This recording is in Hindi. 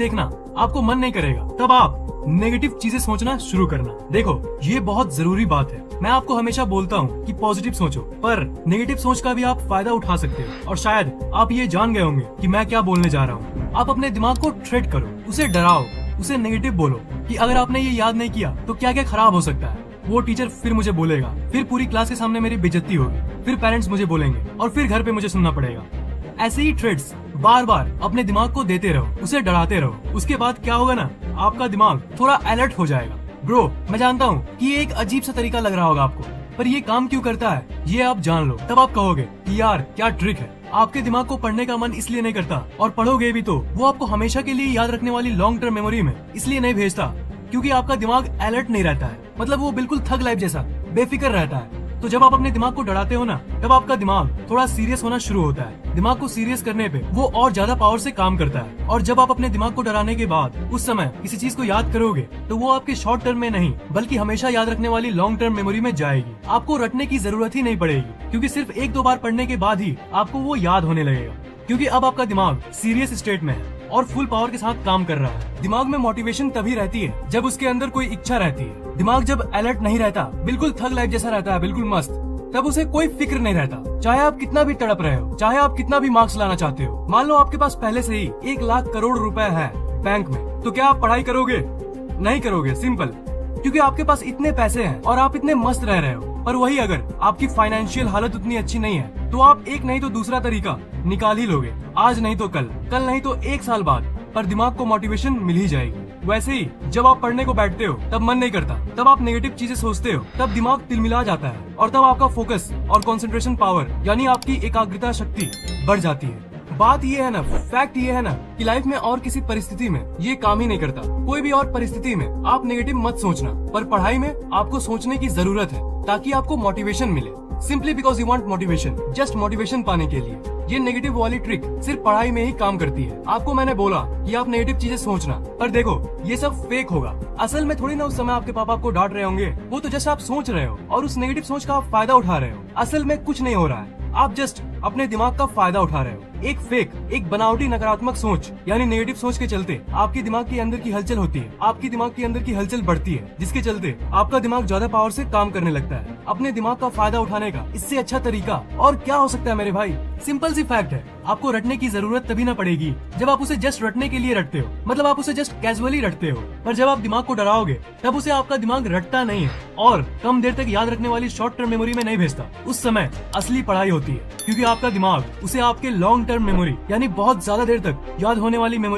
देखना आपको मन नहीं करेगा, तब आप नेगेटिव चीजें सोचना शुरू करना। देखो ये बहुत जरूरी बात है। मैं आपको हमेशा बोलता हूँ कि पॉजिटिव सोचो, पर नेगेटिव सोच का भी आप फायदा उठा सकते हो। और शायद आप ये जान गए होंगे कि मैं क्या बोलने जा रहा हूँ। आप अपने दिमाग को ट्रेड करो, उसे डराओ, उसे नेगेटिव बोलो कि अगर आपने ये याद नहीं किया तो क्या क्या खराब हो सकता है। वो टीचर फिर मुझे बोलेगा, फिर पूरी क्लास के सामने मेरी बेइज्जती होगी, फिर पेरेंट्स मुझे बोलेंगे और फिर घर पे मुझे सुनना पड़ेगा। ऐसे ही थ्रेड्स बार बार अपने दिमाग को देते रहो, उसे डराते रहो। उसके बाद क्या होगा ना, आपका दिमाग थोड़ा अलर्ट हो जाएगा। ब्रो, मैं जानता हूँ कि ये एक अजीब सा तरीका लग रहा होगा आपको, पर ये काम क्यों करता है ये आप जान लो, तब आप कहोगे कि यार क्या ट्रिक है। आपके दिमाग को पढ़ने का मन इसलिए नहीं करता, और पढ़ोगे भी तो वो आपको हमेशा के लिए याद रखने वाली लॉन्ग टर्म मेमोरी में इसलिए नहीं भेजता क्योंकि आपका दिमाग अलर्ट नहीं रहता है। मतलब वो बिल्कुल थग लाइफ जैसा बेफिक्र रहता है। तो जब आप अपने दिमाग को डराते हो ना, तब आपका दिमाग थोड़ा सीरियस होना शुरू होता है। दिमाग को सीरियस करने पे वो और ज्यादा पावर से काम करता है। और जब आप अपने दिमाग को डराने के बाद उस समय किसी चीज को याद करोगे तो वो आपके शॉर्ट टर्म में नहीं बल्कि हमेशा याद रखने वाली लॉन्ग टर्म मेमोरी में जाएगी। आपको रटने की जरूरत ही नहीं पड़ेगी, क्योंकि सिर्फ एक दो बार पढ़ने के बाद ही आपको वो याद होने लगेगा। क्योंकि अब आपका दिमाग सीरियस स्टेट में है और फुल पावर के साथ काम कर रहा है। दिमाग में मोटिवेशन तभी रहती है जब उसके अंदर कोई इच्छा रहती है। दिमाग जब अलर्ट नहीं रहता, बिल्कुल थग लाइफ जैसा रहता है, बिल्कुल मस्त, तब उसे कोई फिक्र नहीं रहता। चाहे आप कितना भी तड़प रहे हो, चाहे आप कितना भी मार्क्स लाना चाहते हो। मान लो आपके पास पहले से ही 1 लाख करोड़ रुपए है बैंक में, तो क्या आप पढ़ाई करोगे? नहीं करोगे, सिंपल। क्योंकि आपके पास इतने पैसे हैं और आप इतने मस्त रह रहे हो। पर वही अगर आपकी फाइनेंशियल हालत उतनी अच्छी नहीं है तो आप एक नहीं तो दूसरा तरीका निकाल ही लोगे। आज नहीं तो कल, कल नहीं तो 1 साल बाद, पर दिमाग को मोटिवेशन मिल ही जाएगी। वैसे ही जब आप पढ़ने को बैठते हो तब मन नहीं करता, तब आप नेगेटिव चीजें सोचते हो, तब दिमाग तिलमिला जाता है और तब आपका फोकस और कंसंट्रेशन पावर यानी आपकी एकाग्रता शक्ति बढ़ जाती है। बात ये है ना, फैक्ट ये है ना कि लाइफ में और किसी परिस्थिति में ये काम ही नहीं करता। कोई भी और परिस्थिति में आप नेगेटिव मत सोचना, पर पढ़ाई में आपको सोचने की जरूरत है ताकि आपको मोटिवेशन मिले। Simply because you want motivation, just motivation पाने के लिए। ये नेगेटिव वाली ट्रिक सिर्फ पढ़ाई में ही काम करती है। आपको मैंने बोला कि आप नेगेटिव चीजें सोचना, पर देखो ये सब फेक होगा। असल में थोड़ी ना उस समय आपके पापा आपको डांट रहे होंगे, वो तो जस्ट आप सोच रहे हो और उस नेगेटिव सोच का आप फायदा उठा रहे हो। असल में कुछ नहीं हो रहा है, आप जस्ट अपने दिमाग का फायदा उठा रहे हो। एक फेक, एक बनावटी नकारात्मक सोच यानी नेगेटिव सोच के चलते आपके दिमाग के अंदर की हलचल होती है, आपके दिमाग के अंदर की हलचल बढ़ती है, जिसके चलते आपका दिमाग ज्यादा पावर से काम करने लगता है। अपने दिमाग का फायदा उठाने का इससे अच्छा तरीका और क्या हो सकता है मेरे भाई? सिंपल सी फैक्ट है, आपको रटने की जरूरत तभी ना पड़ेगी जब आप उसे जस्ट रटने के लिए रटते हो, मतलब आप उसे जस्ट कैजुअली रटते हो। पर जब आप दिमाग को डराओगे तब उसे आपका दिमाग रटता नहीं है और कम देर तक याद रखने वाली शॉर्ट टर्म मेमोरी में नहीं भेजता। उस समय असली पढ़ाई होती है, क्योंकि आपका दिमाग उसे आपके लॉन्ग टर्म मेमोरी यानी बहुत ज्यादा देर तक याद होने वाली मेमोरी